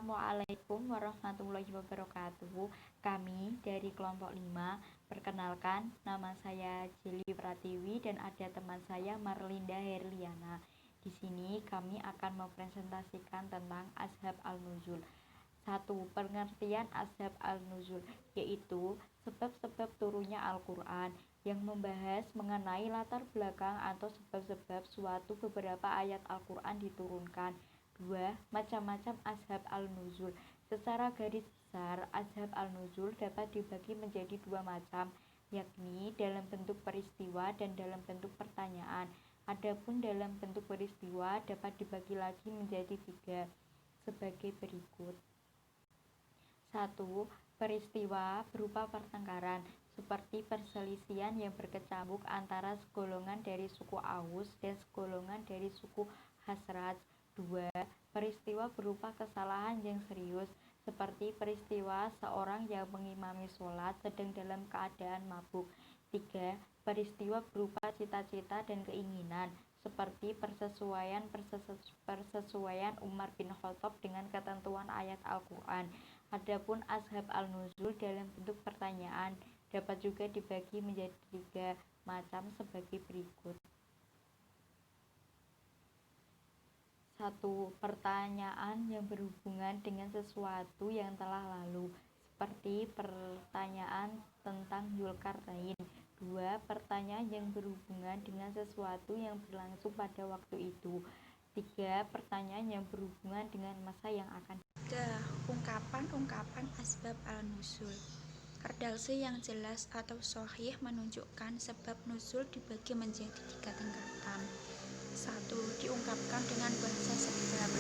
Assalamualaikum warahmatullahi wabarakatuh. Kami dari kelompok 5. Perkenalkan, nama saya Jeli Pratiwi dan ada teman saya Marlinda Herliana. Di sini kami akan mempresentasikan tentang Ashab al-Nuzul. 1. Pengertian Ashab al-Nuzul, yaitu sebab-sebab turunnya Al-Quran yang membahas mengenai latar belakang atau sebab-sebab suatu beberapa ayat Al-Quran diturunkan. 2. Macam-macam Ashab al-Nuzul. Secara garis besar, Ashab al-Nuzul dapat dibagi menjadi dua macam, yakni dalam bentuk peristiwa dan dalam bentuk pertanyaan. Adapun dalam bentuk peristiwa dapat dibagi lagi menjadi tiga, sebagai berikut. 1. Peristiwa berupa pertengkaran, seperti perselisihan yang berkecamuk antara segolongan dari suku Aus dan segolongan dari suku Khazraj. 2. Peristiwa berupa kesalahan yang serius, seperti peristiwa seorang yang mengimami sholat sedang dalam keadaan mabuk. 3. Peristiwa berupa cita-cita dan keinginan, seperti persesuaian Umar bin Khattab dengan ketentuan ayat Al-Quran. Adapun Ashab al-Nuzul dalam bentuk pertanyaan dapat juga dibagi menjadi tiga macam sebagai berikut. 1. Pertanyaan yang berhubungan dengan sesuatu yang telah lalu, seperti pertanyaan tentang Dzulkarnain. 2. Pertanyaan yang berhubungan dengan sesuatu yang berlangsung pada waktu itu. 3. Pertanyaan yang berhubungan dengan masa yang akan. Ungkapan-ungkapan asbab al-nuzul. Redaksi yang jelas atau sahih menunjukkan sebab nuzul dibagi menjadi tiga tingkatan. 1. Diungkapkan dengan bahasa sebab.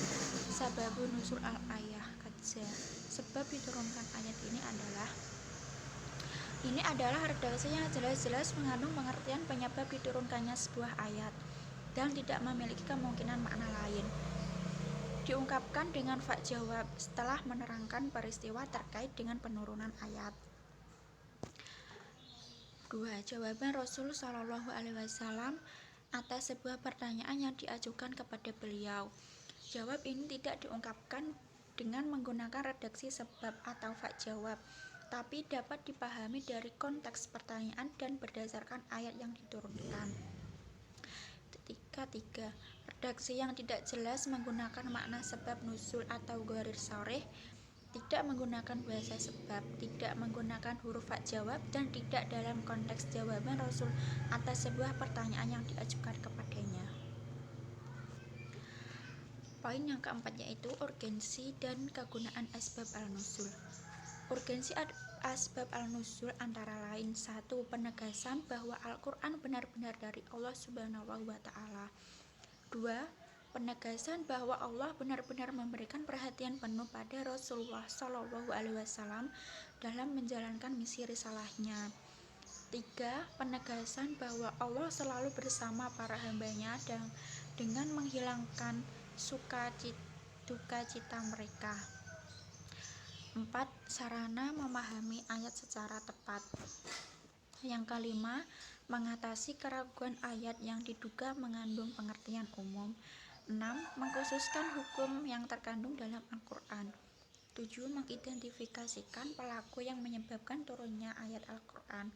Sababun nuzul al-ayah kaza. Sebab diturunkan ayat ini adalah redaksi yang jelas-jelas mengandung pengertian penyebab diturunkannya sebuah ayat dan tidak memiliki kemungkinan makna lain. Diungkapkan dengan fa jawab setelah menerangkan peristiwa terkait dengan penurunan ayat. 2. Jawaban Rasul Shallallahu Alaihi Wasallam atas sebuah pertanyaan yang diajukan kepada beliau. Jawab ini tidak diungkapkan dengan menggunakan redaksi sebab atau fa jawab, tapi dapat dipahami dari konteks pertanyaan dan berdasarkan ayat yang diturunkan. 3. Redaksi yang tidak jelas menggunakan makna sebab nuzul atau gharir sharih, tidak menggunakan bahasa sebab, tidak menggunakan huruf fa jawab, dan tidak dalam konteks jawaban Rasul atas sebuah pertanyaan yang diajukan kepadanya. Poin yang keempat yaitu urgensi dan kegunaan asbab al-nuzul. Urgensi asbab al-nuzul antara lain: 1. Penegasan bahwa Al-Quran benar-benar dari Allah Subhanahu wa Ta'ala. 2. Penegasan bahwa Allah benar-benar memberikan perhatian penuh pada Rasulullah Shallallahu Alaihi Wasallam dalam menjalankan misi risalahnya. 3. Penegasan bahwa Allah selalu bersama para hambanya dan dengan menghilangkan duka cita mereka. 4. Sarana memahami ayat secara tepat. Yang kelima, mengatasi keraguan ayat yang diduga mengandung pengertian umum. 6. Mengkhususkan hukum yang terkandung dalam Al-Quran. 7. Mengidentifikasikan pelaku yang menyebabkan turunnya ayat Al-Quran.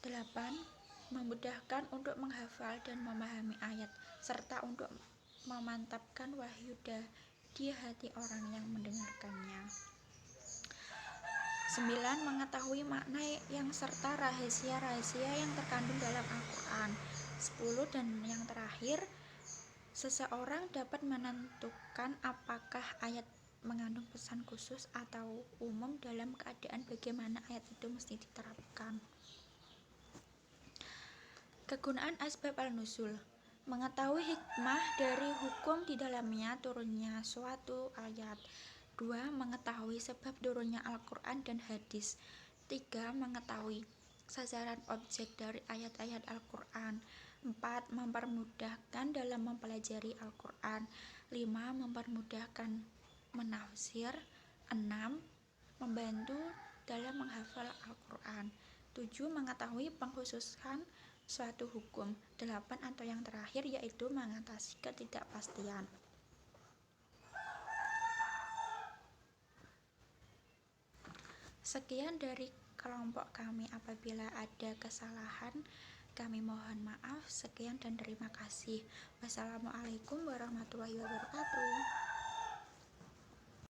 8. Memudahkan untuk menghafal dan memahami ayat, serta untuk memantapkan wahyu di hati orang yang mendengarkannya. 9. Mengetahui makna yang serta rahasia-rahasia yang terkandung dalam Al-Quran. 10. Dan yang terakhir, seseorang dapat menentukan apakah ayat mengandung pesan khusus atau umum dalam keadaan bagaimana ayat itu mesti diterapkan. Kegunaan asbab al-nuzul: mengetahui hikmah dari hukum di dalamnya turunnya suatu ayat. 2. Mengetahui sebab turunnya Al-Quran dan hadis. 3. Mengetahui sasaran objek dari ayat-ayat Al-Quran. 4. Mempermudahkan dalam mempelajari Al-Quran. 5. Mempermudahkan menafsir. 6. Membantu dalam menghafal Al-Quran. 7. Mengetahui pengkhususan suatu hukum. 8. Atau yang terakhir yaitu mengatasi ketidakpastian. Sekian dari kelompok kami. Apabila ada kesalahan, kami mohon maaf. Sekian dan terima kasih. Wassalamualaikum warahmatullahi wabarakatuh.